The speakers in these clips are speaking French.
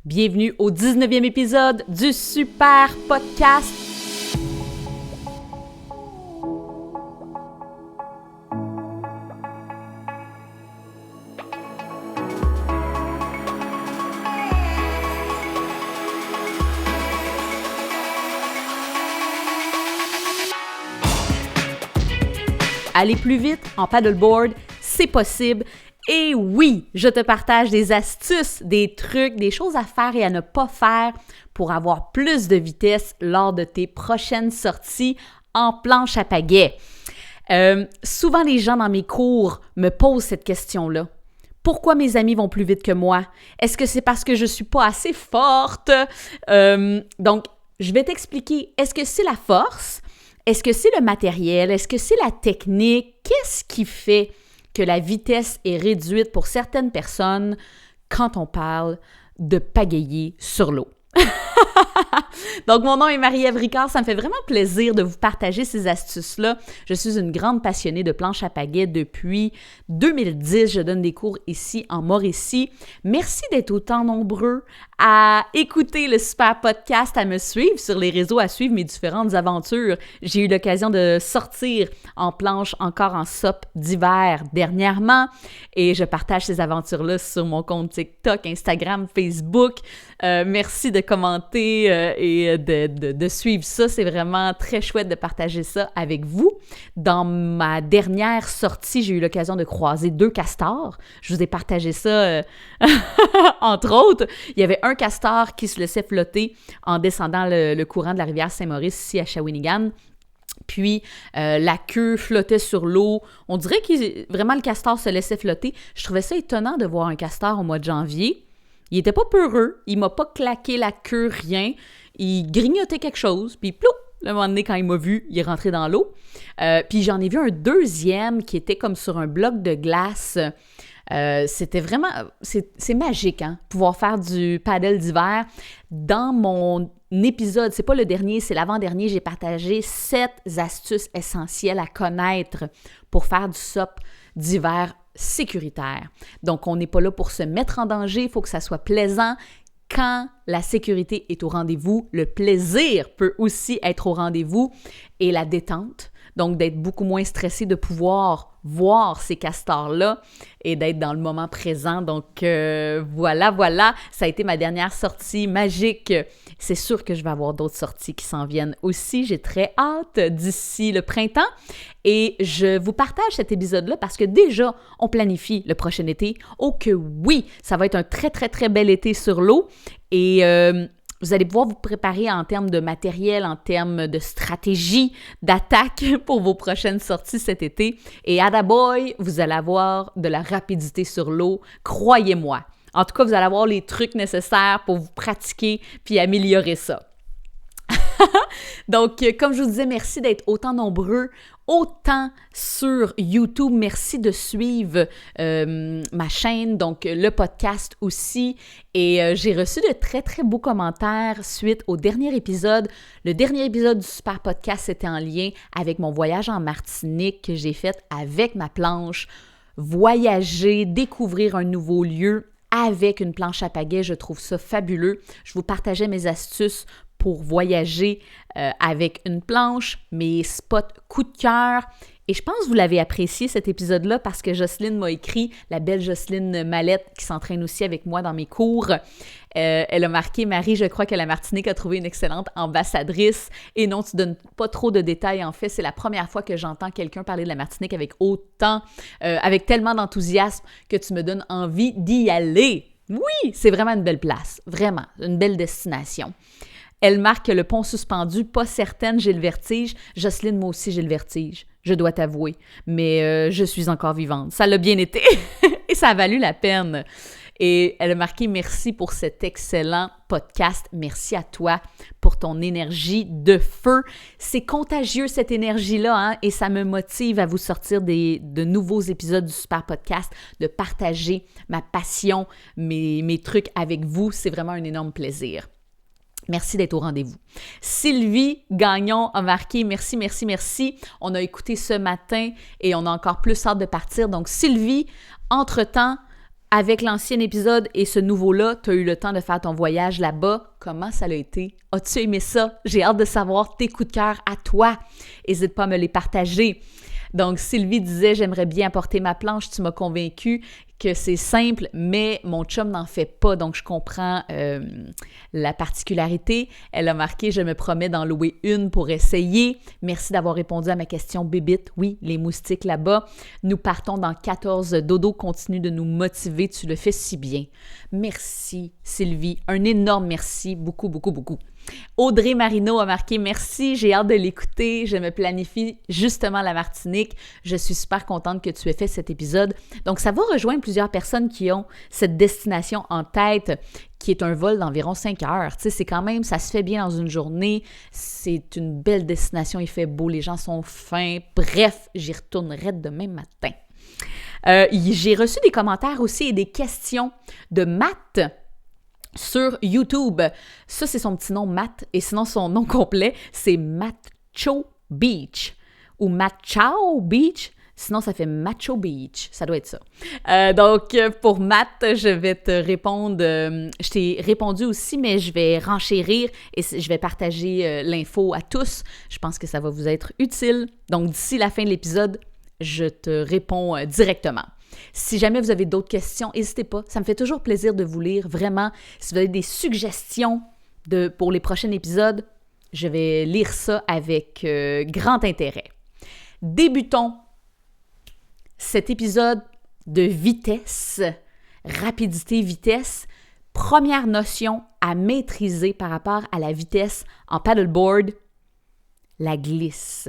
Bienvenue au 19e épisode du Super Podcast. Aller plus vite en paddleboard, c'est possible. Et oui, je te partage des astuces, des trucs, des choses à faire et à ne pas faire pour avoir plus de vitesse lors de tes prochaines sorties en planche à pagaie. Souvent, les gens dans mes cours me posent cette question-là. Pourquoi mes amis vont plus vite que moi? Est-ce que c'est parce que je ne suis pas assez forte? Donc, je vais t'expliquer. Est-ce que c'est la force? Est-ce que c'est le matériel? Est-ce que c'est la technique? Qu'est-ce qui fait que la vitesse est réduite pour certaines personnes quand on parle de pagayer sur l'eau? Donc, mon nom est Marie-Ève Ricard. Ça me fait vraiment plaisir de vous partager ces astuces-là. Je suis une grande passionnée de planche à pagaie depuis 2010. Je donne des cours ici en Mauricie. Merci d'être autant nombreux à écouter le Super Podcast, à me suivre sur les réseaux, à suivre mes différentes aventures. J'ai eu l'occasion de sortir en planche, encore en SUP d'hiver dernièrement, et je partage ces aventures-là sur mon compte TikTok, Instagram, Facebook. Merci de commenter et de suivre ça. C'est vraiment très chouette de partager ça avec vous. Dans ma dernière sortie, j'ai eu l'occasion de croiser 2 castors. Je vous ai partagé ça, entre autres. Il y avait un castor qui se laissait flotter en descendant le courant de la rivière Saint-Maurice ici à Shawinigan. Puis, la queue flottait sur l'eau. On dirait que vraiment le castor se laissait flotter. Je trouvais ça étonnant de voir un castor au mois de janvier. Il était pas peureux, il m'a pas claqué la queue, rien. Il grignotait quelque chose, puis plouf, le moment donné, quand il m'a vu, il est rentré dans l'eau. Puis j'en ai vu un deuxième qui était comme sur un bloc de glace. C'était vraiment... C'est magique, hein, pouvoir faire du paddle d'hiver. Dans mon épisode, c'est pas le dernier, c'est l'avant-dernier, j'ai partagé 7 astuces essentielles à connaître pour faire du SUP d'hiver sécuritaire. Donc, on n'est pas là pour se mettre en danger, il faut que ça soit plaisant. Quand la sécurité est au rendez-vous, le plaisir peut aussi être au rendez-vous et la détente. Donc, d'être beaucoup moins stressé, de pouvoir voir ces castors-là et d'être dans le moment présent. Donc, voilà, ça a été ma dernière sortie magique. C'est sûr que je vais avoir d'autres sorties qui s'en viennent aussi. J'ai très hâte d'ici le printemps. Et je vous partage cet épisode-là parce que déjà, on planifie le prochain été. Oh que oui, ça va être un très, très, très bel été sur l'eau. Et vous allez pouvoir vous préparer en termes de matériel, en termes de stratégie, d'attaque pour vos prochaines sorties cet été. Et attaboy, vous allez avoir de la rapidité sur l'eau, croyez-moi. En tout cas, vous allez avoir les trucs nécessaires pour vous pratiquer puis améliorer ça. Donc, comme je vous disais, merci d'être autant nombreux, autant sur YouTube. Merci de suivre ma chaîne, donc le podcast aussi. Et j'ai reçu de très, très beaux commentaires suite au dernier épisode. Le dernier épisode du Super Podcast, c'était en lien avec mon voyage en Martinique que j'ai fait avec ma planche. Voyager, découvrir un nouveau lieu avec une planche à pagaie, je trouve ça fabuleux. Je vous partageais mes astuces pour voyager avec une planche, mes spots coup de cœur. Et je pense que vous l'avez apprécié cet épisode-là parce que Jocelyne m'a écrit, la belle Jocelyne Mallette qui s'entraîne aussi avec moi dans mes cours. Elle a marqué « Marie, je crois que la Martinique a trouvé une excellente ambassadrice. » Et non, tu donnes pas trop de détails. En fait, c'est la première fois que j'entends quelqu'un parler de la Martinique avec avec tellement d'enthousiasme que tu me donnes envie d'y aller. Oui, c'est vraiment une belle place. Vraiment, une belle destination. Elle marque le pont suspendu, pas certaine, j'ai le vertige. Jocelyne, moi aussi, j'ai le vertige, je dois t'avouer. Mais je suis encore vivante. Ça l'a bien été et ça a valu la peine. Et elle a marqué « Merci pour cet excellent podcast. Merci à toi pour ton énergie de feu. » C'est contagieux, cette énergie-là, hein, et ça me motive à vous sortir de nouveaux épisodes du Super Podcast, de partager ma passion, mes trucs avec vous. C'est vraiment un énorme plaisir. Merci d'être au rendez-vous. Sylvie Gagnon a marqué « Merci, merci, merci. » On a écouté ce matin et on a encore plus hâte de partir. Donc, Sylvie, entre-temps, Avec l'ancien épisode et ce nouveau-là, tu as eu le temps de faire ton voyage là-bas. Comment ça l'a été? As-tu aimé ça? J'ai hâte de savoir tes coups de cœur à toi. N'hésite pas à me les partager. Donc, Sylvie disait « J'aimerais bien apporter ma planche. Tu m'as convaincue que c'est simple, mais mon chum n'en fait pas. » Donc, je comprends la particularité. Elle a marqué « Je me promets d'en louer une pour essayer. » Merci d'avoir répondu à ma question bébite. Oui, les moustiques là-bas. Nous partons dans 14. Dodo continue de nous motiver. Tu le fais si bien. Merci, Sylvie. Un énorme merci. Beaucoup, beaucoup, beaucoup. Audrey Marino a marqué « Merci, j'ai hâte de l'écouter. Je me planifie justement la Martinique. Je suis super contente que tu aies fait cet épisode. » Donc, ça va rejoindre plusieurs personnes qui ont cette destination en tête, qui est un vol d'environ 5 heures. Tu sais, c'est quand même, ça se fait bien dans une journée. C'est une belle destination, il fait beau, les gens sont fins. Bref, j'y retournerai demain matin. J'ai reçu des commentaires aussi et des questions de Matt sur YouTube. Ça, c'est son petit nom, Matt, et sinon, son nom complet, c'est Macho Beach ou Macho Beach. Sinon, ça fait Macho Beach. Ça doit être ça. Donc, pour Matt, je vais te répondre. Je t'ai répondu aussi, mais je vais renchérir et je vais partager l'info à tous. Je pense que ça va vous être utile. Donc, d'ici la fin de l'épisode, je te réponds directement. Si jamais vous avez d'autres questions, n'hésitez pas. Ça me fait toujours plaisir de vous lire. Vraiment, si vous avez des suggestions pour les prochains épisodes, je vais lire ça avec grand intérêt. Débutons cet épisode de vitesse, rapidité, vitesse. Première notion à maîtriser par rapport à la vitesse en paddleboard, la glisse.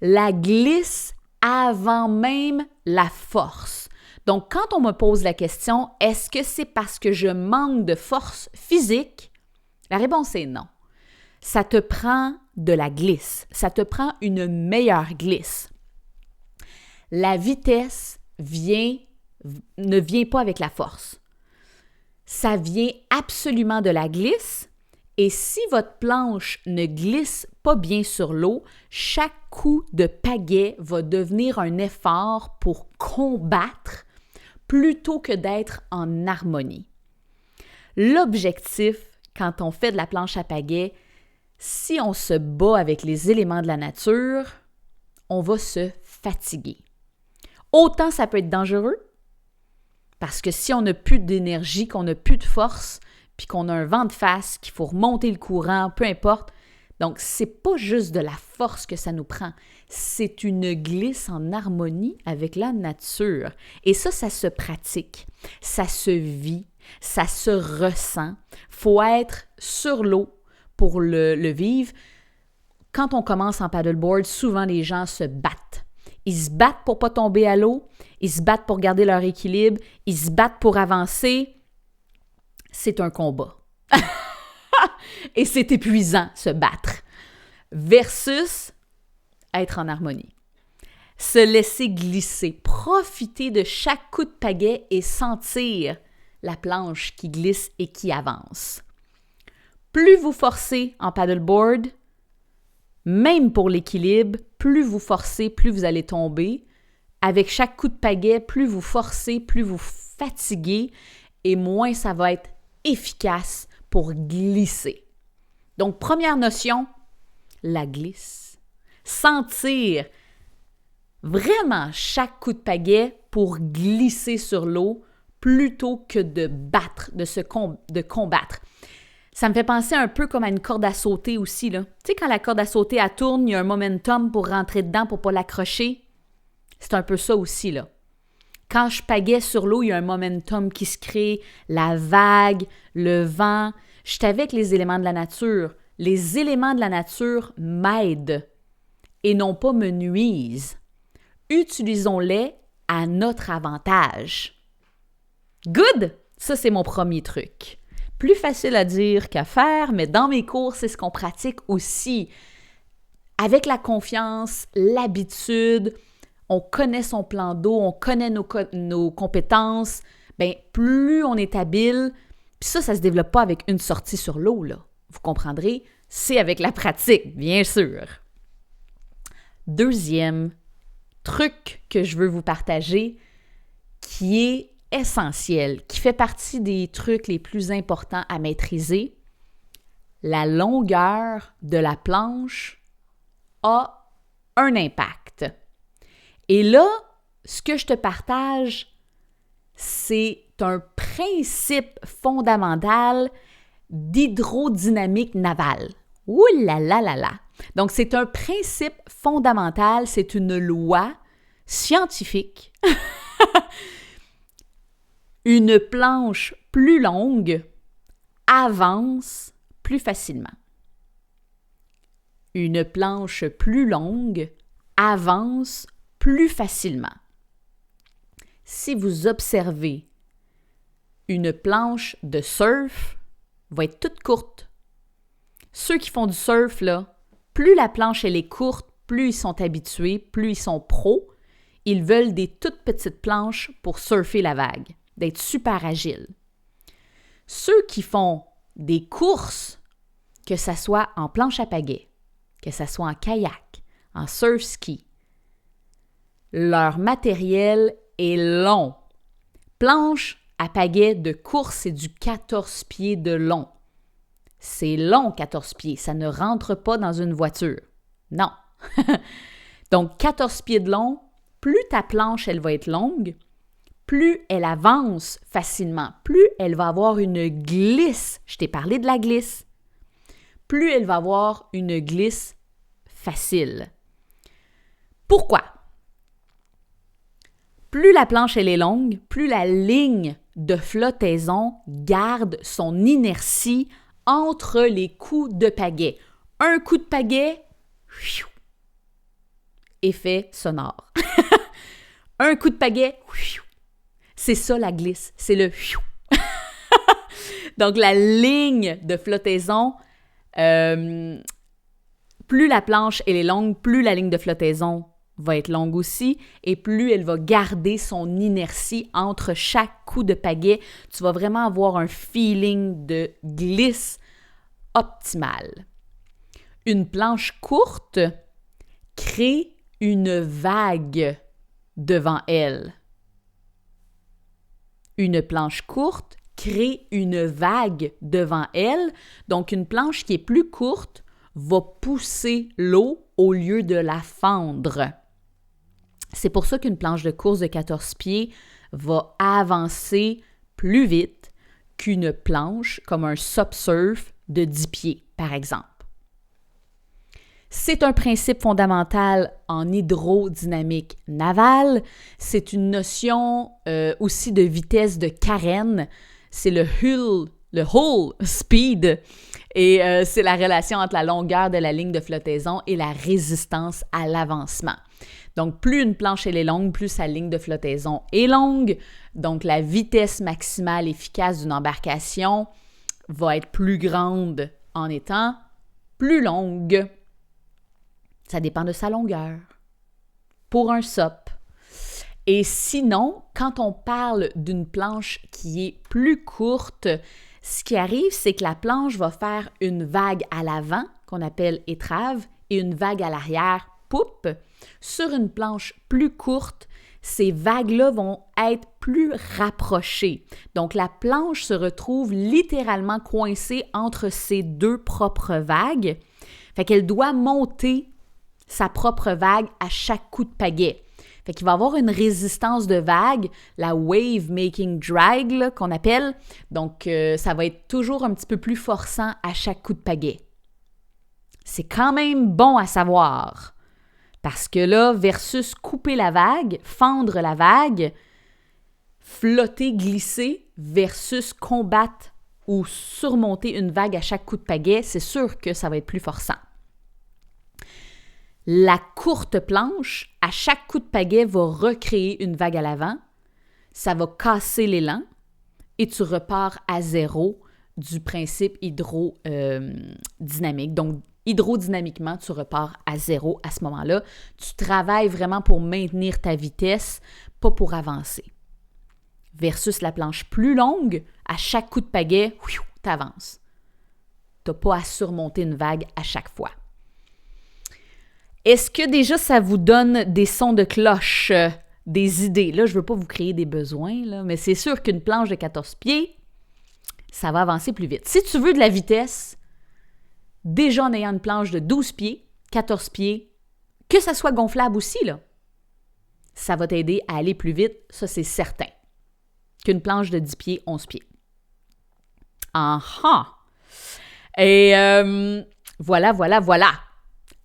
La glisse avant même la force. Donc, quand on me pose la question, est-ce que c'est parce que je manque de force physique? La réponse est non. Ça te prend de la glisse. Ça te prend une meilleure glisse. La vitesse ne vient pas avec la force. Ça vient absolument de la glisse. Et si votre planche ne glisse pas bien sur l'eau, chaque coup de pagaie va devenir un effort pour combattre plutôt que d'être en harmonie. L'objectif, quand on fait de la planche à pagaie, si on se bat avec les éléments de la nature, on va se fatiguer. Autant ça peut être dangereux, parce que si on n'a plus d'énergie, qu'on n'a plus de force, puis qu'on a un vent de face, qu'il faut remonter le courant, peu importe. Donc, c'est pas juste de la force que ça nous prend, c'est une glisse en harmonie avec la nature. Et ça se pratique, ça se vit, ça se ressent. Faut être sur l'eau pour le vivre. Quand on commence en paddleboard, souvent les gens se battent. Ils se battent pour pas tomber à l'eau, ils se battent pour garder leur équilibre, ils se battent pour avancer. C'est un combat. Et c'est épuisant, se battre. Versus être en harmonie. Se laisser glisser. Profiter de chaque coup de pagaie et sentir la planche qui glisse et qui avance. Plus vous forcez en paddleboard, même pour l'équilibre, plus vous forcez, plus vous allez tomber. Avec chaque coup de pagaie, plus vous forcez, plus vous fatiguez et moins ça va être efficace pour glisser. Donc, première notion, la glisse. Sentir vraiment chaque coup de pagaie pour glisser sur l'eau plutôt que de battre, de combattre. Ça me fait penser un peu comme à une corde à sauter aussi, là. Tu sais, quand la corde à sauter, elle tourne, il y a un momentum pour rentrer dedans, pour ne pas l'accrocher. C'est un peu ça aussi, là. Quand je pagaie sur l'eau, il y a un momentum qui se crée, la vague, le vent. Je suis avec les éléments de la nature. Les éléments de la nature m'aident et non pas me nuisent. Utilisons-les à notre avantage. Good! Ça, c'est mon premier truc. Plus facile à dire qu'à faire, mais dans mes cours, c'est ce qu'on pratique aussi. Avec la confiance, l'habitude, on connaît son plan d'eau, on connaît nos compétences, bien, plus on est habile, puis ça se développe pas avec une sortie sur l'eau, là. Vous comprendrez, c'est avec la pratique, bien sûr. Deuxième truc que je veux vous partager, qui est essentiel, qui fait partie des trucs les plus importants à maîtriser, la longueur de la planche a un impact. Et là, ce que je te partage, c'est un principe fondamental d'hydrodynamique navale. Ouh là là là là! Donc, c'est un principe fondamental, c'est une loi scientifique. Une planche plus longue avance plus facilement. Une planche plus longue avance plus facilement. Si vous observez, une planche de surf va être toute courte. Ceux qui font du surf, là, plus la planche elle est courte, plus ils sont habitués, plus ils sont pros. Ils veulent des toutes petites planches pour surfer la vague, d'être super agiles. Ceux qui font des courses, que ce soit en planche à pagaie, que ce soit en kayak, en surf-ski, leur matériel est long. Planche à pagaie de course, c'est du 14 pieds de long. C'est long, 14 pieds. Ça ne rentre pas dans une voiture. Non. Donc, 14 pieds de long, plus ta planche, elle va être longue, plus elle avance facilement, plus elle va avoir une glisse. Je t'ai parlé de la glisse. Plus elle va avoir une glisse facile. Pourquoi? Plus la planche, elle est longue, plus la ligne de flottaison garde son inertie entre les coups de pagaie. Un coup de pagaie, effet sonore. Un coup de pagaie, c'est ça la glisse, c'est le Donc la ligne de flottaison, plus la planche elle est longue, plus la ligne de flottaison va être longue aussi, et plus elle va garder son inertie entre chaque coup de pagaie. Tu vas vraiment avoir un feeling de glisse optimal. Une planche courte crée une vague devant elle. Une planche courte crée une vague devant elle. Donc, une planche qui est plus courte va pousser l'eau au lieu de la fendre. C'est pour ça qu'une planche de course de 14 pieds va avancer plus vite qu'une planche comme un SUP-surf de 10 pieds, par exemple. C'est un principe fondamental en hydrodynamique navale. C'est une notion aussi de vitesse de carène. C'est le hull speed. Et c'est la relation entre la longueur de la ligne de flottaison et la résistance à l'avancement. Donc, plus une planche elle est longue, plus sa ligne de flottaison est longue. Donc, la vitesse maximale efficace d'une embarcation va être plus grande en étant plus longue. Ça dépend de sa longueur. Pour un SUP. Et sinon, quand on parle d'une planche qui est plus courte, ce qui arrive, c'est que la planche va faire une vague à l'avant, qu'on appelle étrave, et une vague à l'arrière, poupe. Sur une planche plus courte, ces vagues-là vont être plus rapprochées. Donc, la planche se retrouve littéralement coincée entre ces deux propres vagues. Fait qu'elle doit monter sa propre vague à chaque coup de pagaie. Fait qu'il va y avoir une résistance de vague, la wave making drag là, qu'on appelle. Donc, ça va être toujours un petit peu plus forçant à chaque coup de pagaie. C'est quand même bon à savoir. Parce que là, versus couper la vague, fendre la vague, flotter, glisser, versus combattre ou surmonter une vague à chaque coup de pagaie, c'est sûr que ça va être plus forçant. La courte planche, à chaque coup de pagaie, va recréer une vague à l'avant. Ça va casser l'élan et tu repars à zéro du principe hydrodynamique. Donc, hydrodynamiquement, tu repars à zéro à ce moment-là. Tu travailles vraiment pour maintenir ta vitesse, pas pour avancer. Versus la planche plus longue, à chaque coup de pagaie, tu avances. Tu n'as pas à surmonter une vague à chaque fois. Est-ce que déjà ça vous donne des sons de cloche des idées. Là, je ne veux pas vous créer des besoins, là, mais c'est sûr qu'une planche de 14 pieds, ça va avancer plus vite. Si tu veux de la vitesse, déjà en ayant une planche de 12 pieds, 14 pieds, que ça soit gonflable aussi, là, ça va t'aider à aller plus vite, ça c'est certain, qu'une planche de 10 pieds, 11 pieds. Et voilà.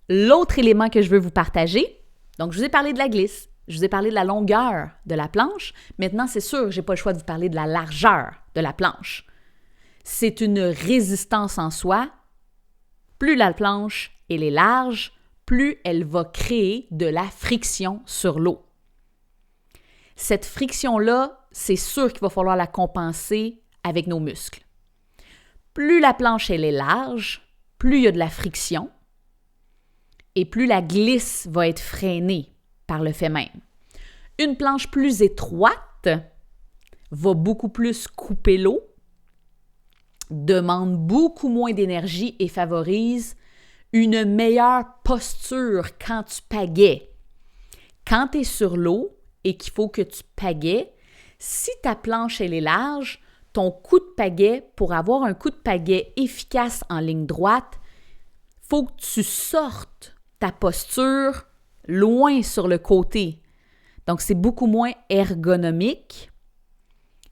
L'autre élément que je veux vous partager, donc je vous ai parlé de la glisse, je vous ai parlé de la longueur de la planche. Maintenant, c'est sûr, je n'ai pas le choix de vous parler de la largeur de la planche. C'est une résistance en soi. Plus la planche elle est large, plus elle va créer de la friction sur l'eau. Cette friction-là, c'est sûr qu'il va falloir la compenser avec nos muscles. Plus la planche elle est large, plus il y a de la friction et plus la glisse va être freinée par le fait même. Une planche plus étroite va beaucoup plus couper l'eau, demande beaucoup moins d'énergie et favorise une meilleure posture quand tu pagaies. Quand tu es sur l'eau et qu'il faut que tu pagaies, si ta planche elle est large, ton coup de pagaie, pour avoir un coup de pagaie efficace en ligne droite, il faut que tu sortes ta posture loin sur le côté. Donc, c'est beaucoup moins ergonomique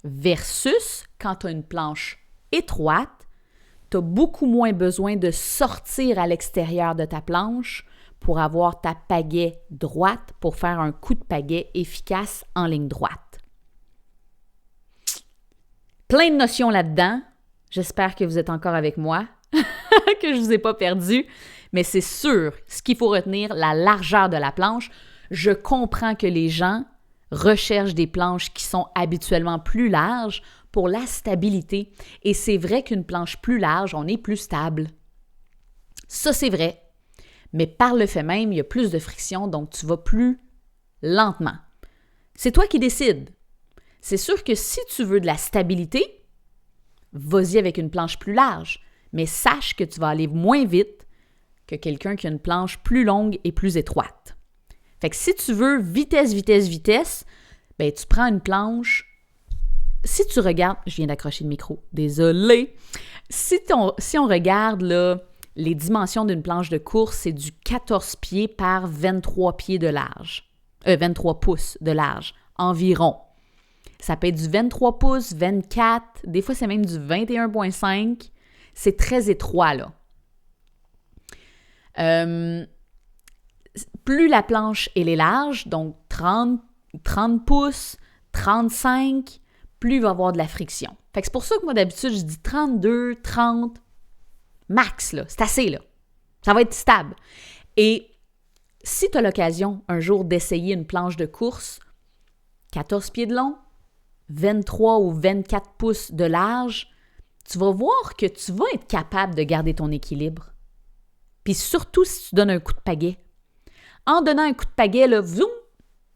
versus quand tu as une planche étroite, tu as beaucoup moins besoin de sortir à l'extérieur de ta planche pour avoir ta pagaie droite, pour faire un coup de pagaie efficace en ligne droite. Plein de notions là-dedans. J'espère que vous êtes encore avec moi, que je ne vous ai pas perdu. Mais c'est sûr, ce qu'il faut retenir, la largeur de la planche. Je comprends que les gens recherchent des planches qui sont habituellement plus larges pour la stabilité. Et c'est vrai qu'une planche plus large, on est plus stable. Ça, c'est vrai. Mais par le fait même, il y a plus de friction, donc tu vas plus lentement. C'est toi qui décides. C'est sûr que si tu veux de la stabilité, vas-y avec une planche plus large, mais sache que tu vas aller moins vite que quelqu'un qui a une planche plus longue et plus étroite. Fait que si tu veux vitesse, ben tu prends une planche. Si tu regardes, je viens d'accrocher le micro, désolé. Si on regarde là, les dimensions d'une planche de course, c'est du 14 pieds par 23 pieds de large. 23 pouces de large, environ. Ça peut être du 23 pouces, 24, des fois c'est même du 21,5. C'est très étroit, là. Plus la planche elle est large, donc 30 pouces, 35, plus il va y avoir de la friction. Fait que c'est pour ça que moi, d'habitude, je dis 32, 30, max, là. C'est assez, là. Ça va être stable. Et si tu as l'occasion un jour d'essayer une planche de course, 14 pieds de long, 23 ou 24 pouces de large, tu vas voir que tu vas être capable de garder ton équilibre. Puis surtout si tu donnes un coup de pagaie. En donnant un coup de pagaie, là, zoom,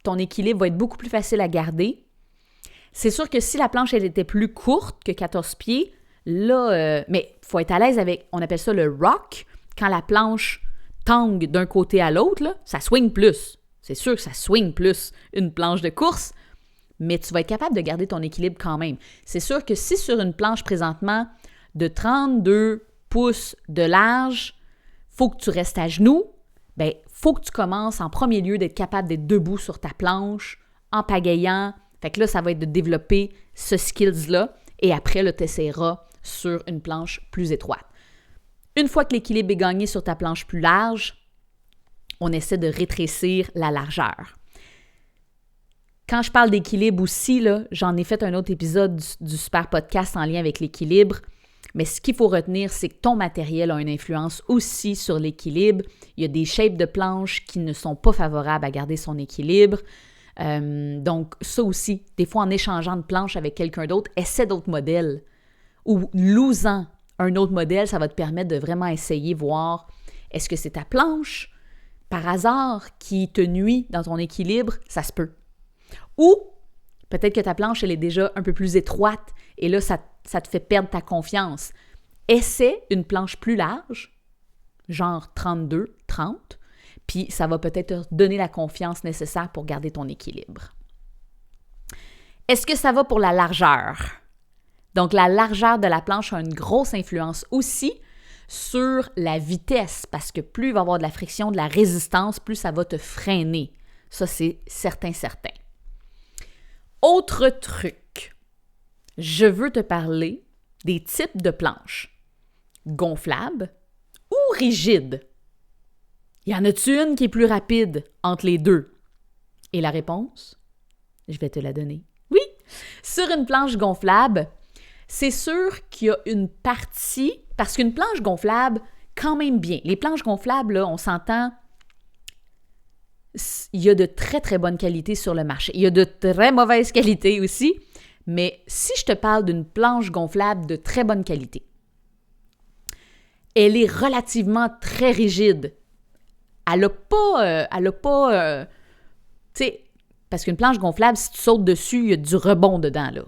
ton équilibre va être beaucoup plus facile à garder. C'est sûr que si la planche elle était plus courte que 14 pieds, là, mais il faut être à l'aise avec, on appelle ça le rock, quand la planche tangue d'un côté à l'autre, là, ça swing plus. C'est sûr que ça swing plus une planche de course, mais tu vas être capable de garder ton équilibre quand même. C'est sûr que si sur une planche présentement de 32 pouces de large, il faut que tu restes à genoux, bien, il faut que tu commences en premier lieu d'être capable d'être debout sur ta planche, en pagayant. Fait que là, ça va être de développer ce skills-là et après, là, tu essaieras sur une planche plus étroite. Une fois que l'équilibre est gagné sur ta planche plus large, on essaie de rétrécir la largeur. Quand je parle d'équilibre aussi, là, j'en ai fait un autre épisode du super podcast en lien avec l'équilibre, mais ce qu'il faut retenir, c'est que ton matériel a une influence aussi sur l'équilibre. Il y a des shapes de planches qui ne sont pas favorables à garder son équilibre. Donc, ça aussi, des fois en échangeant de planches avec quelqu'un d'autre, essaie d'autres modèles ou lousant un autre modèle, ça va te permettre de vraiment essayer, voir est-ce que c'est ta planche, par hasard, qui te nuit dans ton équilibre, ça se peut. Ou peut-être que ta planche, elle est déjà un peu plus étroite et là, ça te fait perdre ta confiance. Essaie une planche plus large, genre 32, 30, puis ça va peut-être te donner la confiance nécessaire pour garder ton équilibre. Est-ce que ça va pour la largeur? Donc, la largeur de la planche a une grosse influence aussi sur la vitesse, parce que plus il va y avoir de la friction, de la résistance, plus ça va te freiner. Ça, c'est certain. Autre truc, je veux te parler des types de planches. Gonflables ou rigides? Y en a-tu une qui est plus rapide entre les deux? Et la réponse? Je vais te la donner. Oui! Sur une planche gonflable, c'est sûr qu'il y a une partie, parce qu'une planche gonflable, quand même bien. Les planches gonflables, là, on s'entend, il y a de très, très bonnes qualités sur le marché. Il y a de très mauvaises qualités aussi, mais si je te parle d'une planche gonflable de très bonne qualité, elle est relativement très rigide. Elle n'a pas, tu sais, parce qu'une planche gonflable, si tu sautes dessus, il y a du rebond dedans, là.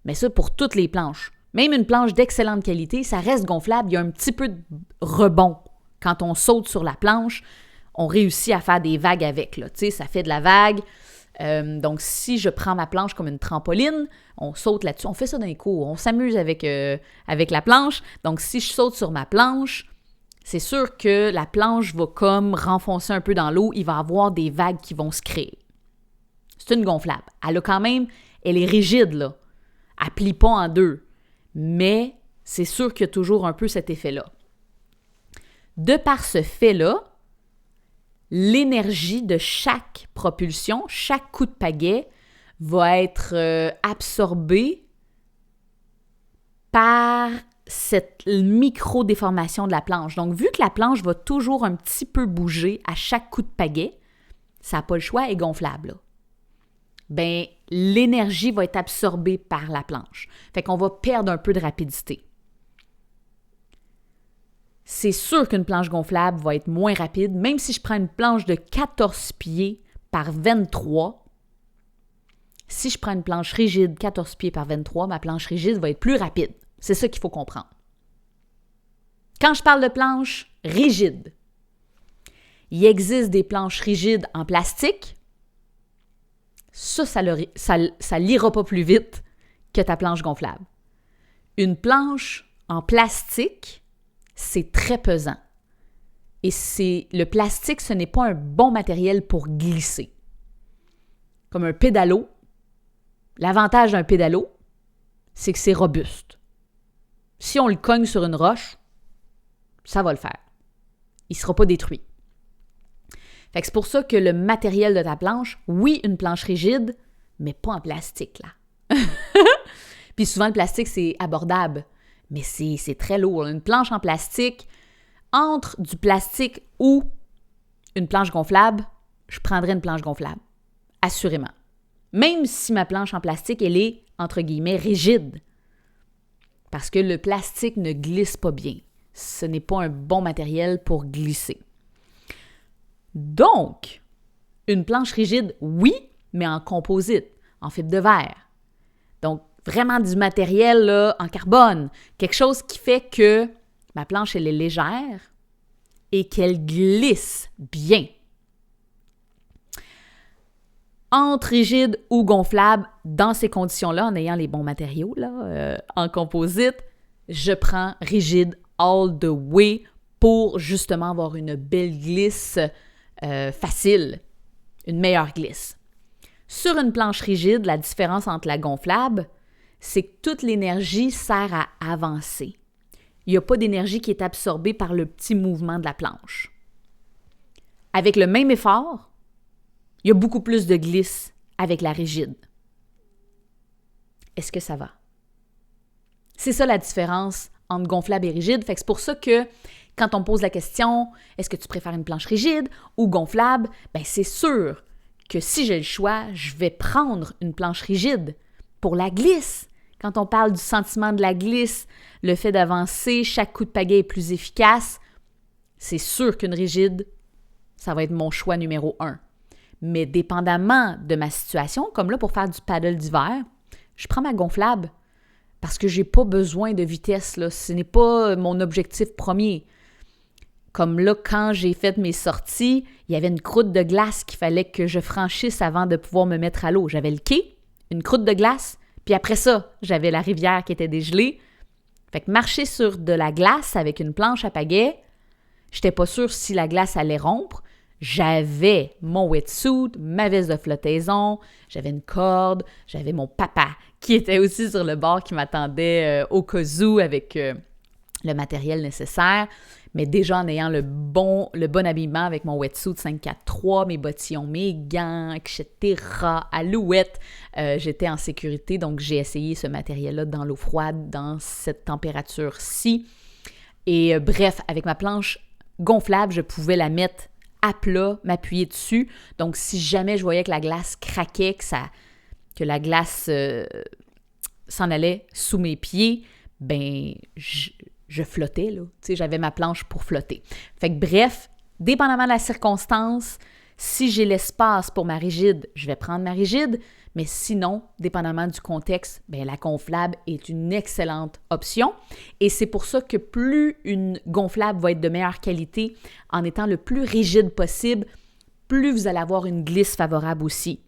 Mais ça, pour toutes les planches. Même une planche d'excellente qualité, ça reste gonflable, il y a un petit peu de rebond. Quand on saute sur la planche, on réussit à faire des vagues avec, là. Tu sais, ça fait de la vague. Donc, si je prends ma planche comme une trampoline, on saute là-dessus. On fait ça dans les cours. On s'amuse avec la planche. Donc, si je saute sur ma planche, c'est sûr que la planche va comme renfoncer un peu dans l'eau. Il va y avoir des vagues qui vont se créer. C'est une gonflable. Elle est rigide, là. Elle ne plie pas en deux. Mais c'est sûr qu'il y a toujours un peu cet effet-là. De par ce fait-là, l'énergie de chaque propulsion, chaque coup de pagaie va être absorbée par cette micro-déformation de la planche. Donc, vu que la planche va toujours un petit peu bouger à chaque coup de pagaie, ça n'a pas le choix, elle est gonflable, là. Bien, l'énergie va être absorbée par la planche. Fait qu'on va perdre un peu de rapidité. C'est sûr qu'une planche gonflable va être moins rapide, même si je prends une planche de 14 pieds par 23. Si je prends une planche rigide 14 pieds par 23, ma planche rigide va être plus rapide. C'est ça qu'il faut comprendre. Quand je parle de planche rigide, il existe des planches rigides en plastique. Ça l'ira pas plus vite que ta planche gonflable. Une planche en plastique, c'est très pesant. Et le plastique, ce n'est pas un bon matériel pour glisser. Comme un pédalo. L'avantage d'un pédalo, c'est que c'est robuste. Si on le cogne sur une roche, ça va le faire. Il ne sera pas détruit. Fait que c'est pour ça que le matériel de ta planche, oui, une planche rigide, mais pas en plastique, là. Puis souvent, le plastique, c'est abordable, mais c'est très lourd. Une planche en plastique, entre du plastique ou une planche gonflable, je prendrais une planche gonflable, assurément. Même si ma planche en plastique, elle est, entre guillemets, rigide. Parce que le plastique ne glisse pas bien. Ce n'est pas un bon matériel pour glisser. Donc, une planche rigide, oui, mais en composite, en fibre de verre. Donc, vraiment du matériel là, en carbone. Quelque chose qui fait que ma planche, elle est légère et qu'elle glisse bien. Entre rigide ou gonflable, dans ces conditions-là, en ayant les bons matériaux là, en composite, je prends rigide all the way pour justement avoir une belle glisse facile, une meilleure glisse. Sur une planche rigide, la différence entre la gonflable, c'est que toute l'énergie sert à avancer. Il n'y a pas d'énergie qui est absorbée par le petit mouvement de la planche. Avec le même effort, il y a beaucoup plus de glisse avec la rigide. Est-ce que ça va? C'est ça la différence entre gonflable et rigide. Fait que c'est pour ça que quand on pose la question, est-ce que tu préfères une planche rigide ou gonflable? Bien, c'est sûr que si j'ai le choix, je vais prendre une planche rigide pour la glisse. Quand on parle du sentiment de la glisse, le fait d'avancer, chaque coup de pagaie est plus efficace, c'est sûr qu'une rigide, ça va être mon choix numéro 1. Mais dépendamment de ma situation, comme là pour faire du paddle d'hiver, je prends ma gonflable parce que j'ai pas besoin de vitesse, là. Ce n'est pas mon objectif premier. Comme là, quand j'ai fait mes sorties, il y avait une croûte de glace qu'il fallait que je franchisse avant de pouvoir me mettre à l'eau. J'avais le quai, une croûte de glace, puis après ça, j'avais la rivière qui était dégelée. Fait que marcher sur de la glace avec une planche à pagaie, j'étais pas sûre si la glace allait rompre. J'avais mon wetsuit, ma veste de flottaison, j'avais une corde, j'avais mon papa qui était aussi sur le bord qui m'attendait au cas où avec le matériel nécessaire. Mais déjà en ayant le bon habillement avec mon wetsuit 543, mes bottillons, mes gants, etc., alouette, j'étais en sécurité. Donc, j'ai essayé ce matériel-là dans l'eau froide, dans cette température-ci. Et bref, avec ma planche gonflable, je pouvais la mettre à plat, m'appuyer dessus. Donc, si jamais je voyais que la glace craquait, que la glace s'en allait sous mes pieds, ben je flottais, là. Tu sais, j'avais ma planche pour flotter. Fait que bref, dépendamment de la circonstance, si j'ai l'espace pour ma rigide, je vais prendre ma rigide, mais sinon, dépendamment du contexte, bien, la gonflable est une excellente option. Et c'est pour ça que plus une gonflable va être de meilleure qualité, en étant le plus rigide possible, plus vous allez avoir une glisse favorable aussi.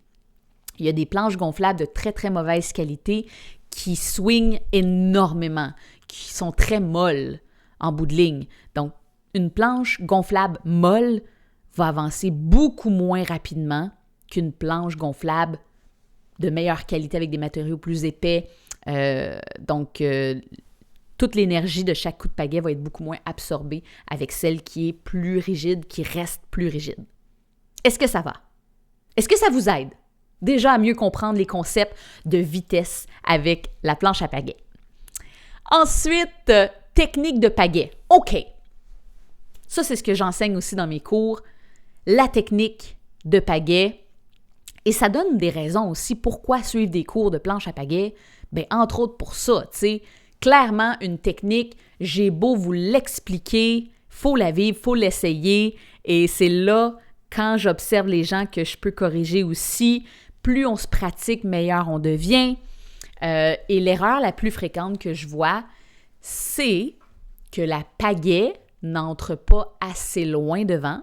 Il y a des planches gonflables de très, très mauvaise qualité qui swingent énormément, qui sont très molles en bout de ligne. Donc, une planche gonflable molle va avancer beaucoup moins rapidement qu'une planche gonflable de meilleure qualité avec des matériaux plus épais. Toute l'énergie de chaque coup de pagaie va être beaucoup moins absorbée avec celle qui est plus rigide, qui reste plus rigide. Est-ce que ça va? Est-ce que ça vous aide déjà à mieux comprendre les concepts de vitesse avec la planche à pagaie? Ensuite, technique de pagaie. OK. Ça, c'est ce que j'enseigne aussi dans mes cours. La technique de pagaie. Et ça donne des raisons aussi pourquoi suivre des cours de planche à pagaie. Bien, entre autres pour ça, tu sais. Clairement, une technique, j'ai beau vous l'expliquer, faut la vivre, faut l'essayer. Et c'est là, quand j'observe les gens, que je peux corriger aussi. Plus on se pratique, meilleur on devient. Et l'erreur la plus fréquente que je vois, c'est que la pagaie n'entre pas assez loin devant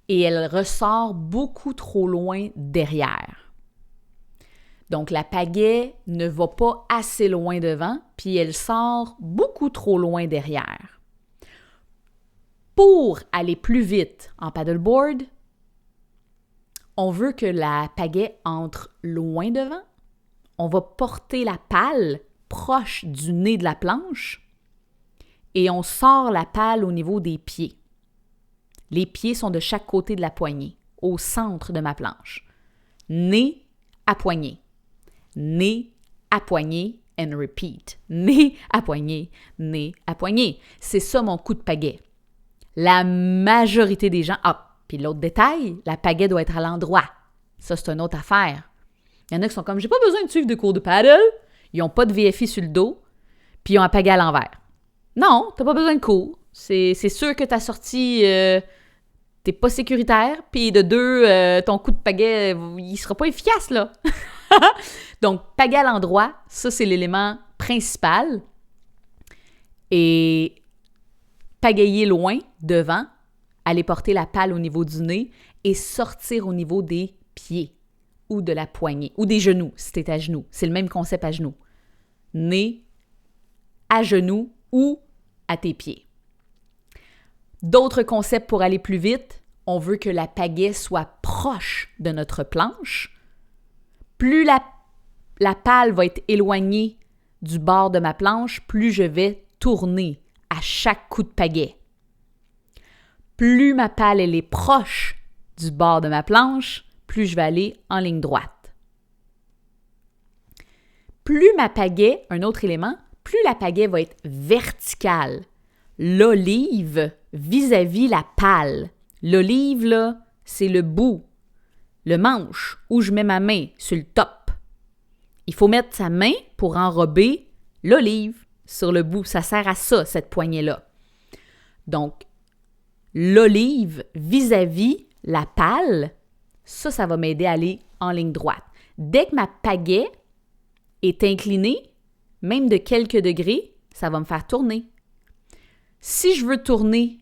et elle ressort beaucoup trop loin derrière. Donc, la pagaie ne va pas assez loin devant, puis elle sort beaucoup trop loin derrière. Pour aller plus vite en paddleboard, on veut que la pagaie entre loin devant. On va porter la pale proche du nez de la planche et on sort la pale au niveau des pieds. Les pieds sont de chaque côté de la poignée, au centre de ma planche. Nez à poignée. Nez à poignée and repeat. Nez à poignée, nez à poignée. C'est ça mon coup de pagaie. La majorité des gens... Ah, puis l'autre détail, la pagaie doit être à l'endroit. Ça, c'est une autre affaire. Il y en a qui sont comme, j'ai pas besoin de suivre de cours de paddle. Ils n'ont pas de VFI sur le dos, puis ils ont un pagaie à l'envers. Non, t'as pas besoin de cours. C'est sûr que ta sortie, t'es pas sécuritaire, puis de deux, ton coup de pagaie, il sera pas efficace, là. Donc, pagaie à l'endroit, ça, c'est l'élément principal. Et pagailler loin, devant, aller porter la pale au niveau du nez et sortir au niveau des pieds ou de la poignée, ou des genoux, si t'es à genoux. C'est le même concept à genoux. Nez, à genoux ou à tes pieds. D'autres concepts pour aller plus vite, on veut que la pagaie soit proche de notre planche. Plus la pale va être éloignée du bord de ma planche, plus je vais tourner à chaque coup de pagaie. Plus ma pale elle est proche du bord de ma planche, plus je vais aller en ligne droite. Plus ma pagaie, un autre élément, plus la pagaie va être verticale, l'olive vis-à-vis la pale. L'olive, là, c'est le bout, le manche, où je mets ma main sur le top. Il faut mettre sa main pour enrober l'olive sur le bout. Ça sert à ça, cette poignée-là. Donc, l'olive vis-à-vis la pale, ça va m'aider à aller en ligne droite. Dès que ma pagaie est inclinée, même de quelques degrés, ça va me faire tourner. Si je veux tourner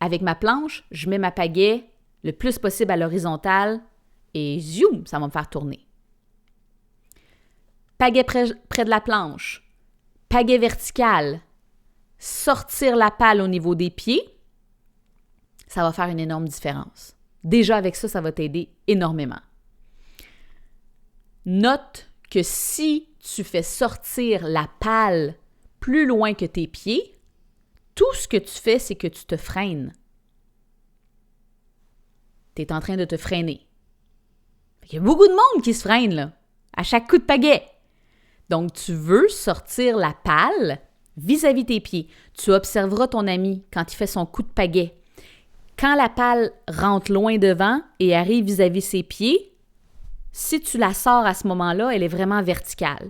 avec ma planche, je mets ma pagaie le plus possible à l'horizontale et zoom, ça va me faire tourner. pagaie près de la planche, pagaie verticale, sortir la palle au niveau des pieds, ça va faire une énorme différence. Déjà, avec ça, ça va t'aider énormément. Note que si tu fais sortir la palle plus loin que tes pieds, tout ce que tu fais, c'est que tu te freines. Tu es en train de te freiner. Il y a beaucoup de monde qui se freine, là, à chaque coup de pagaie. Donc, tu veux sortir la palle vis-à-vis tes pieds. Tu observeras ton ami quand il fait son coup de pagaie. Quand la palle rentre loin devant et arrive vis-à-vis ses pieds, si tu la sors à ce moment-là, elle est vraiment verticale.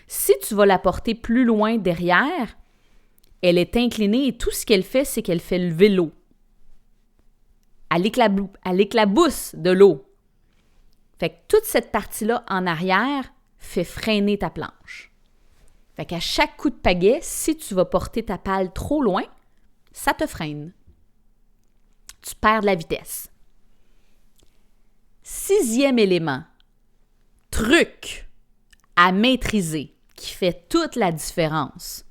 Si tu vas la porter plus loin derrière, elle est inclinée et tout ce qu'elle fait, c'est qu'elle fait lever l'eau. Elle éclabousse de l'eau. Fait que toute cette partie-là en arrière fait freiner ta planche. Fait qu'à chaque coup de pagaie, si tu vas porter ta palle trop loin, ça te freine. Tu perds de la vitesse. 6e élément, truc à maîtriser qui fait toute la différence,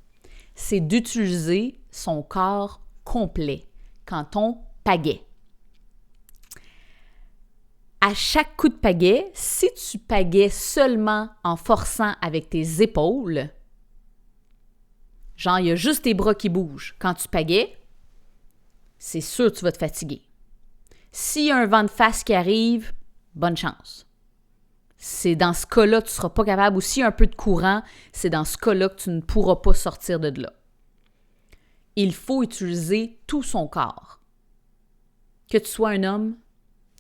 c'est d'utiliser son corps complet quand on pagaie. À chaque coup de pagaie, si tu pagaies seulement en forçant avec tes épaules, genre il y a juste tes bras qui bougent quand tu pagaies, c'est sûr que tu vas te fatiguer. S'il y a un vent de face qui arrive, bonne chance. C'est dans ce cas-là que tu ne seras pas capable, ou s'il y a un peu de courant, c'est dans ce cas-là que tu ne pourras pas sortir de là. Il faut utiliser tout son corps. Que tu sois un homme,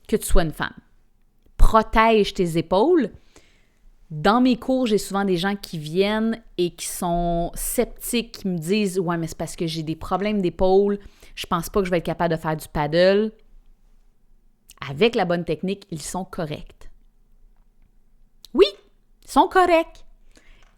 que tu sois une femme. Protège tes épaules. Dans mes cours, j'ai souvent des gens qui viennent et qui sont sceptiques, qui me disent « Ouais, mais c'est parce que j'ai des problèmes d'épaule, je pense pas que je vais être capable de faire du paddle. » Avec la bonne technique, ils sont corrects. Oui, ils sont corrects.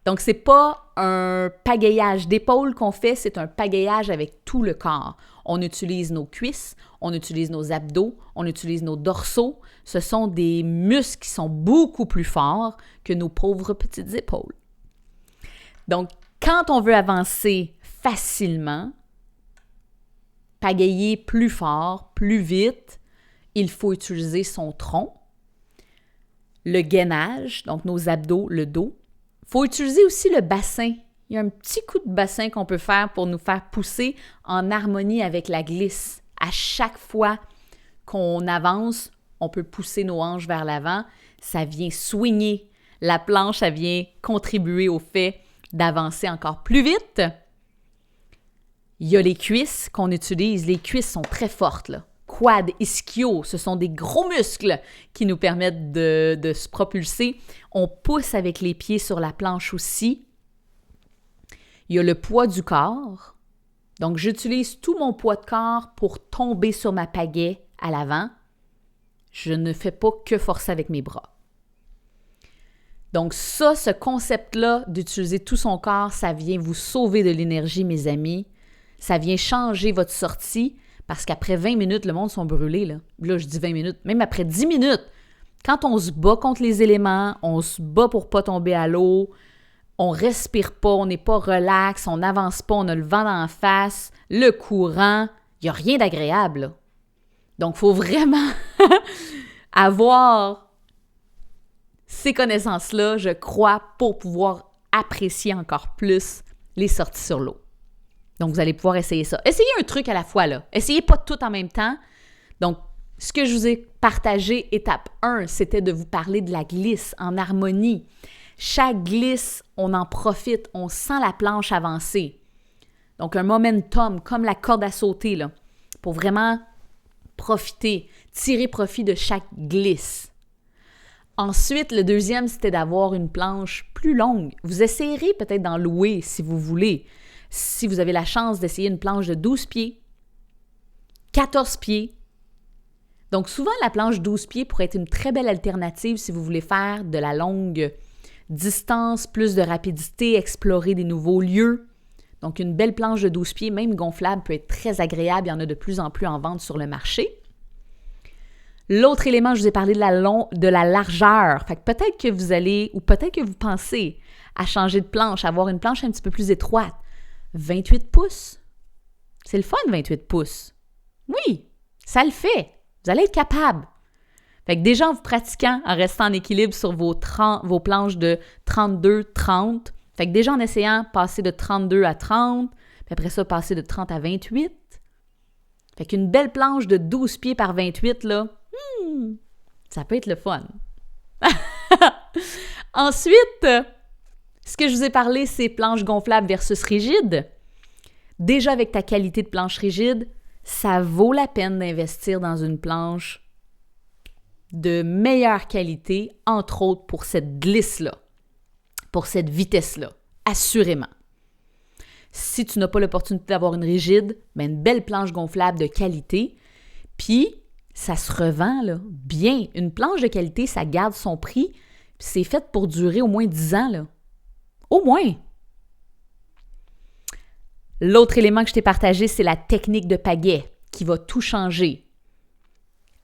Donc, c'est pas un pagayage d'épaule qu'on fait, c'est un pagayage avec tout le corps. On utilise nos cuisses, on utilise nos abdos, on utilise nos dorsaux. Ce sont des muscles qui sont beaucoup plus forts que nos pauvres petites épaules. Donc, quand on veut avancer facilement, pagayer plus fort, plus vite, il faut utiliser son tronc, le gainage, donc nos abdos, le dos. Il faut utiliser aussi le bassin. Il y a un petit coup de bassin qu'on peut faire pour nous faire pousser en harmonie avec la glisse. À chaque fois qu'on avance, on peut pousser nos hanches vers l'avant. Ça vient swinger la planche, ça vient contribuer au fait d'avancer encore plus vite. Il y a les cuisses qu'on utilise. Les cuisses sont très fortes, là. Quad, ischio, ce sont des gros muscles qui nous permettent de se propulser. On pousse avec les pieds sur la planche aussi. Il y a le poids du corps. Donc, j'utilise tout mon poids de corps pour tomber sur ma pagaie à l'avant. Je ne fais pas que forcer avec mes bras. Donc ça, ce concept-là d'utiliser tout son corps, ça vient vous sauver de l'énergie, mes amis. Ça vient changer votre sortie. Parce qu'après 20 minutes, le monde sont brûlés. Là, je dis 20 minutes. Même après 10 minutes, quand on se bat contre les éléments, on se bat pour pas tomber à l'eau, on respire pas, on n'est pas relax, on n'avance pas, on a le vent d'en face, le courant, il n'y a rien d'agréable. Là. Donc, il faut vraiment avoir ces connaissances-là, je crois, pour pouvoir apprécier encore plus les sorties sur l'eau. Donc, vous allez pouvoir essayer ça. Essayez un truc à la fois, là. Essayez pas tout en même temps. Donc, ce que je vous ai partagé, étape 1, c'était de vous parler de la glisse en harmonie. Chaque glisse, on en profite, on sent la planche avancer. Donc, un momentum, comme la corde à sauter, là, pour vraiment profiter, tirer profit de chaque glisse. Ensuite, le deuxième, c'était d'avoir une planche plus longue. Vous essayerez peut-être d'en louer si vous voulez. Si vous avez la chance d'essayer une planche de 12 pieds, 14 pieds. Donc, souvent, la planche 12 pieds pourrait être une très belle alternative si vous voulez faire de la longue distance, plus de rapidité, explorer des nouveaux lieux. Donc, une belle planche de 12 pieds, même gonflable, peut être très agréable. Il y en a de plus en plus en vente sur le marché. L'autre élément, je vous ai parlé de la largeur. Fait que peut-être que vous allez, ou peut-être que vous pensez à changer de planche, avoir une planche un petit peu plus étroite. 28 pouces. C'est le fun, 28 pouces. Oui, ça le fait. Vous allez être capable. Fait que déjà en vous pratiquant, en restant en équilibre sur vos planches de 32-30, fait que déjà en essayant, passer de 32 à 30, puis après ça, passer de 30 à 28. Fait qu'une belle planche de 12 pieds par 28, là, ça peut être le fun. Ensuite, ce que je vous ai parlé, c'est planche gonflable versus rigide. Déjà avec ta qualité de planche rigide, ça vaut la peine d'investir dans une planche de meilleure qualité, entre autres pour cette glisse-là, pour cette vitesse-là, assurément. Si tu n'as pas l'opportunité d'avoir une rigide, ben une belle planche gonflable de qualité, puis ça se revend là, bien. Une planche de qualité, ça garde son prix, puis c'est fait pour durer au moins 10 ans. Là. Au moins! L'autre élément que je t'ai partagé, c'est la technique de pagaie qui va tout changer.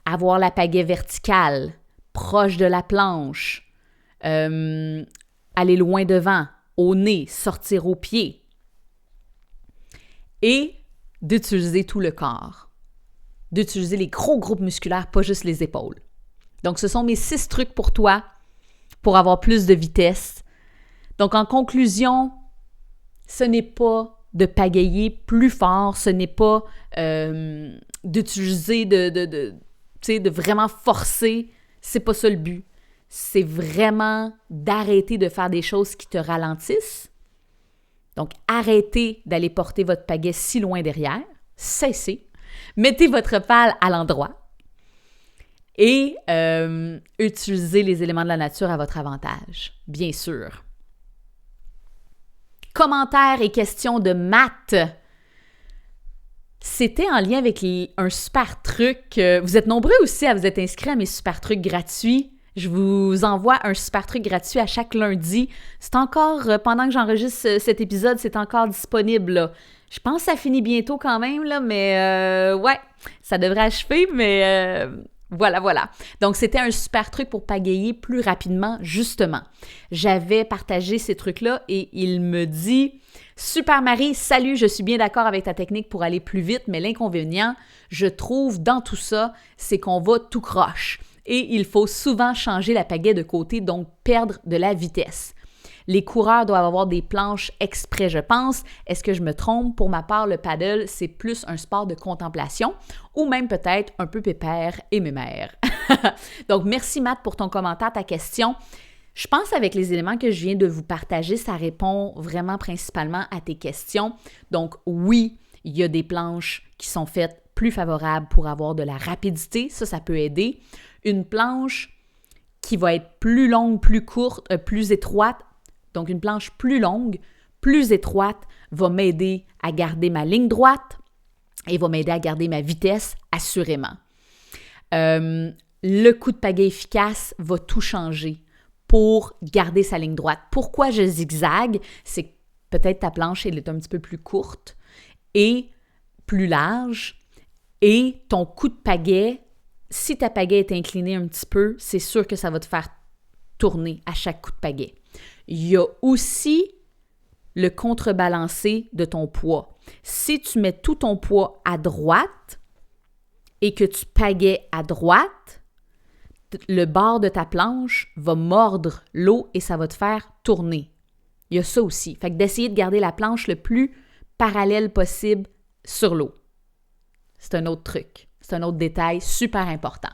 Avoir la pagaie verticale, proche de la planche, aller loin devant, au nez, sortir au pied. Et d'utiliser tout le corps. D'utiliser les gros groupes musculaires, pas juste les épaules. Donc, ce sont mes 6 trucs pour toi pour avoir plus de vitesse. Donc, en conclusion, ce n'est pas de pagayer plus fort, ce n'est pas d'utiliser, de vraiment forcer. C'est pas ça le but. C'est vraiment d'arrêter de faire des choses qui te ralentissent. Donc, arrêtez d'aller porter votre pagaie si loin derrière. Cessez. Mettez votre pale à l'endroit. Et utilisez les éléments de la nature à votre avantage, bien sûr. Commentaires et questions de Matt. C'était en lien avec un super truc. Vous êtes nombreux aussi à vous être inscrits à mes super trucs gratuits. Je vous envoie un super truc gratuit à chaque lundi. C'est encore, pendant que j'enregistre cet épisode, c'est encore disponible. Là. Je pense que ça finit bientôt quand même, là, mais ouais, ça devrait achever, mais voilà. Donc, c'était un super truc pour pagayer plus rapidement, justement. J'avais partagé ces trucs-là et il me dit « Super Marie, salut, je suis bien d'accord avec ta technique pour aller plus vite, mais l'inconvénient, je trouve, dans tout ça, c'est qu'on va tout croche. Et il faut souvent changer la pagaie de côté, donc perdre de la vitesse. Les coureurs doivent avoir des planches exprès, je pense. Est-ce que je me trompe? Pour ma part, le paddle, c'est plus un sport de contemplation ou même peut-être un peu pépère et mémère. » Donc, merci Matt pour ton commentaire, ta question. Je pense avec les éléments que je viens de vous partager, ça répond vraiment principalement à tes questions. Donc, oui, il y a des planches qui sont faites plus favorables pour avoir de la rapidité. Ça peut aider. Une planche qui va être plus longue, plus courte, plus étroite, donc une planche plus longue, plus étroite, va m'aider à garder ma ligne droite et va m'aider à garder ma vitesse, assurément. Le coup de pagaie efficace va tout changer pour garder sa ligne droite. Pourquoi je zigzague? C'est que peut-être ta planche elle est un petit peu plus courte et plus large et ton coup de pagaie, si ta pagaie est inclinée un petit peu, c'est sûr que ça va te faire tourner à chaque coup de pagaie. Il y a aussi le contrebalancé de ton poids. Si tu mets tout ton poids à droite et que tu pagaies à droite, le bord de ta planche va mordre l'eau et ça va te faire tourner. Il y a ça aussi. Fait que d'essayer de garder la planche le plus parallèle possible sur l'eau. C'est un autre truc. C'est un autre détail super important.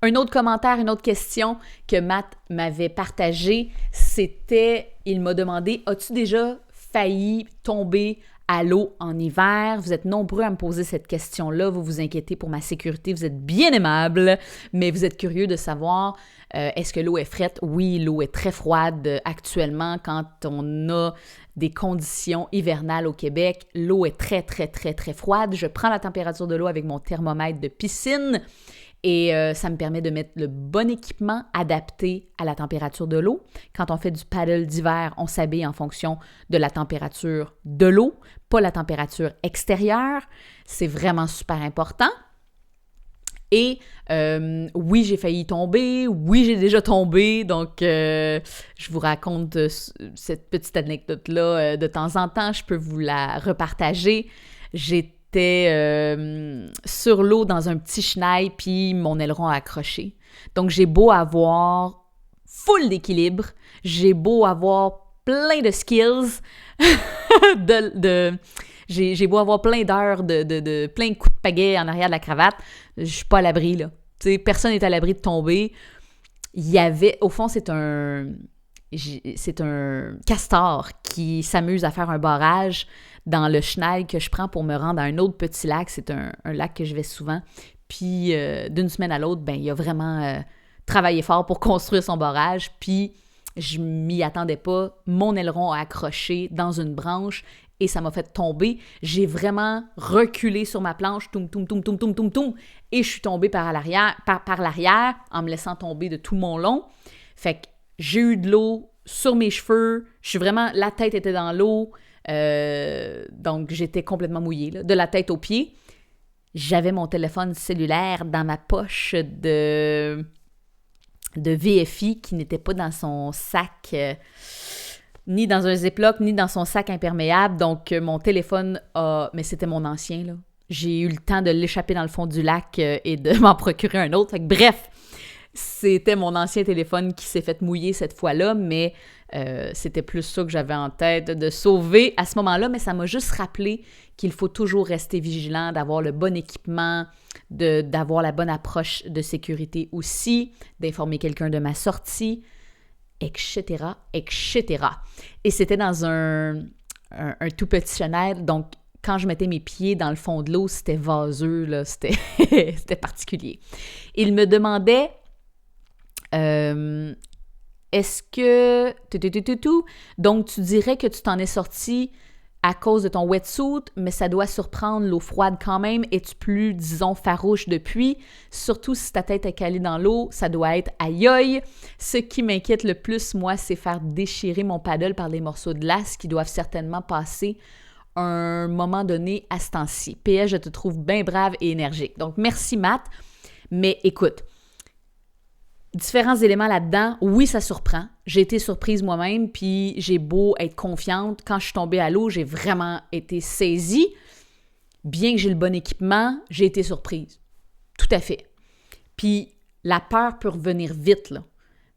Un autre commentaire, une autre question que Matt m'avait partagée, c'était, il m'a demandé, as-tu déjà failli tomber à l'eau en hiver? Vous êtes nombreux à me poser cette question-là, vous vous inquiétez pour ma sécurité, vous êtes bien aimable, mais vous êtes curieux de savoir, est-ce que l'eau est frette? Oui, l'eau est très froide actuellement quand on a des conditions hivernales au Québec. L'eau est très, très, très, très froide. Je prends la température de l'eau avec mon thermomètre de piscine. Et ça me permet de mettre le bon équipement adapté à la température de l'eau. Quand on fait du paddle d'hiver, on s'habille en fonction de la température de l'eau, pas la température extérieure. C'est vraiment super important. Et oui, j'ai failli tomber, oui, j'ai déjà tombé, donc je vous raconte cette petite anecdote-là de temps en temps, je peux vous la repartager. J'étais sur l'eau dans un petit chenal, puis mon aileron a accroché. Donc j'ai beau avoir full d'équilibre, j'ai beau avoir plein de skills, j'ai beau avoir plein d'heures, plein de coups de pagaie en arrière de la cravate, je suis pas à l'abri, là. Tu sais, personne n'est à l'abri de tomber. Il y avait, au fond, c'est un castor qui s'amuse à faire un barrage dans le chenal que je prends pour me rendre à un autre petit lac. C'est un lac que je vais souvent. Puis, d'une semaine à l'autre, ben il a vraiment travaillé fort pour construire son barrage. Puis, je m'y attendais pas. Mon aileron a accroché dans une branche et ça m'a fait tomber. J'ai vraiment reculé sur ma planche, toum, toum, toum, toum, toum, toum, toum, et je suis tombée par l'arrière en me laissant tomber de tout mon long. Fait que j'ai eu de l'eau sur mes cheveux. Je suis vraiment... La tête était dans l'eau. Donc, j'étais complètement mouillée, là, de la tête aux pieds. J'avais mon téléphone cellulaire dans ma poche de VFI qui n'était pas dans son sac, ni dans un Ziploc, ni dans son sac imperméable. Donc, mon téléphone a... Mais c'était mon ancien, là. J'ai eu le temps de l'échapper dans le fond du lac et de m'en procurer un autre. Fait que, bref, c'était mon ancien téléphone qui s'est fait mouiller cette fois-là, mais c'était plus ça que j'avais en tête de sauver à ce moment-là. Mais ça m'a juste rappelé qu'il faut toujours rester vigilant, d'avoir le bon équipement, d'avoir la bonne approche de sécurité aussi, d'informer quelqu'un de ma sortie, etc., etc. Et c'était dans un tout petit chenal, donc quand je mettais mes pieds dans le fond de l'eau, c'était vaseux, là, c'était c'était particulier. Il me demandait est-ce que... Donc, tu dirais que tu t'en es sorti à cause de ton wetsuit, mais ça doit surprendre l'eau froide quand même. Es-tu plus, disons, farouche depuis? Surtout si ta tête est calée dans l'eau, ça doit être aïe aïe. Ce qui m'inquiète le plus, moi, c'est faire déchirer mon paddle par des morceaux de glace qui doivent certainement passer un moment donné à ce temps-ci. PS, je te trouve bien brave et énergique. Donc, merci Matt. Mais écoute, différents éléments là-dedans, oui, ça surprend. J'ai été surprise moi-même, puis j'ai beau être confiante. Quand je suis tombée à l'eau, j'ai vraiment été saisie. Bien que j'ai le bon équipement, j'ai été surprise. Tout à fait. Puis la peur peut revenir vite, là.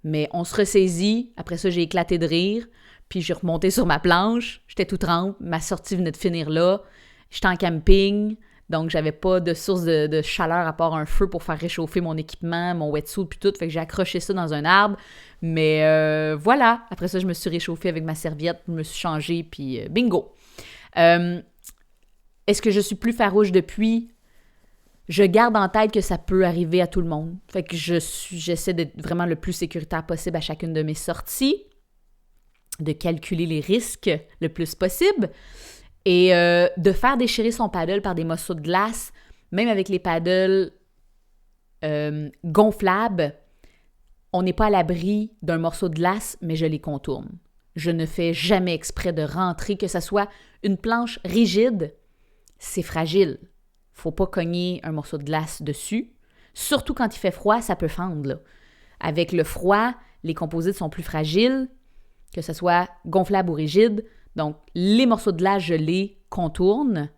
Mais on se ressaisit. Après ça, j'ai éclaté de rire. Puis j'ai remonté sur ma planche. J'étais tout trempe. Ma sortie venait de finir là. J'étais en camping. Donc, j'avais pas de source de chaleur à part un feu pour faire réchauffer mon équipement, mon wetsuit puis tout. Fait que j'ai accroché ça dans un arbre. Mais voilà. Après ça, je me suis réchauffée avec ma serviette. Je me suis changée, puis bingo. Est-ce que je suis plus farouche depuis? Je garde en tête que ça peut arriver à tout le monde. Fait que j'essaie d'être vraiment le plus sécuritaire possible à chacune de mes sorties, de calculer les risques le plus possible. Et de faire déchirer son paddle par des morceaux de glace, même avec les paddles gonflables, on n'est pas à l'abri d'un morceau de glace, mais je les contourne. Je ne fais jamais exprès de rentrer, que ce soit une planche rigide, c'est fragile. Faut pas cogner un morceau de glace dessus. Surtout quand il fait froid, ça peut fendre, là. Avec le froid, les composites sont plus fragiles, que ce soit gonflable ou rigide. Donc, les morceaux de glace, je les contourne.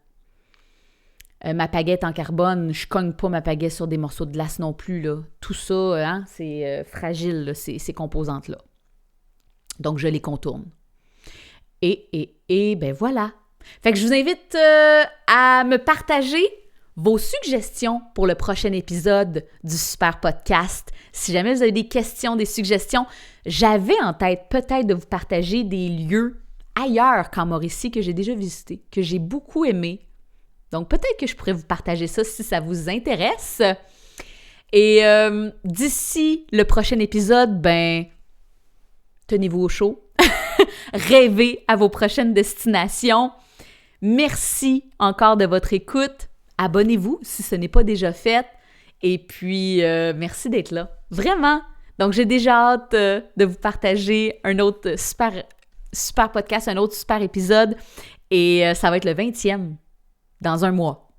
Ma pagaie en carbone, je cogne pas ma pagaie sur des morceaux de glace non plus, là. Tout ça, hein, c'est fragile, là, ces composantes-là. Donc, je les contourne. Et ben voilà. Fait que je vous invite à me partager vos suggestions pour le prochain épisode du Super Podcast. Si jamais vous avez des questions, des suggestions, j'avais en tête peut-être de vous partager des lieux ailleurs qu'en Mauricie que j'ai déjà visité, que j'ai beaucoup aimé. Donc, peut-être que je pourrais vous partager ça si ça vous intéresse. Et d'ici le prochain épisode, ben, tenez-vous au chaud. Rêvez à vos prochaines destinations. Merci encore de votre écoute. Abonnez-vous si ce n'est pas déjà fait. Et puis, merci d'être là. Vraiment. Donc, j'ai déjà hâte de vous partager un autre super podcast, un autre super épisode. Et ça va être le 20e dans un mois.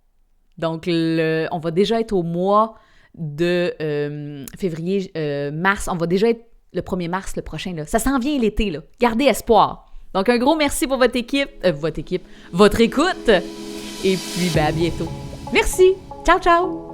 Donc, on va déjà être au mois de février, mars. On va déjà être le 1er mars, le prochain. Là. Ça s'en vient l'été. Là. Gardez espoir. Donc, un gros merci pour votre équipe, votre écoute. Et puis, à bientôt. Merci. Ciao, ciao.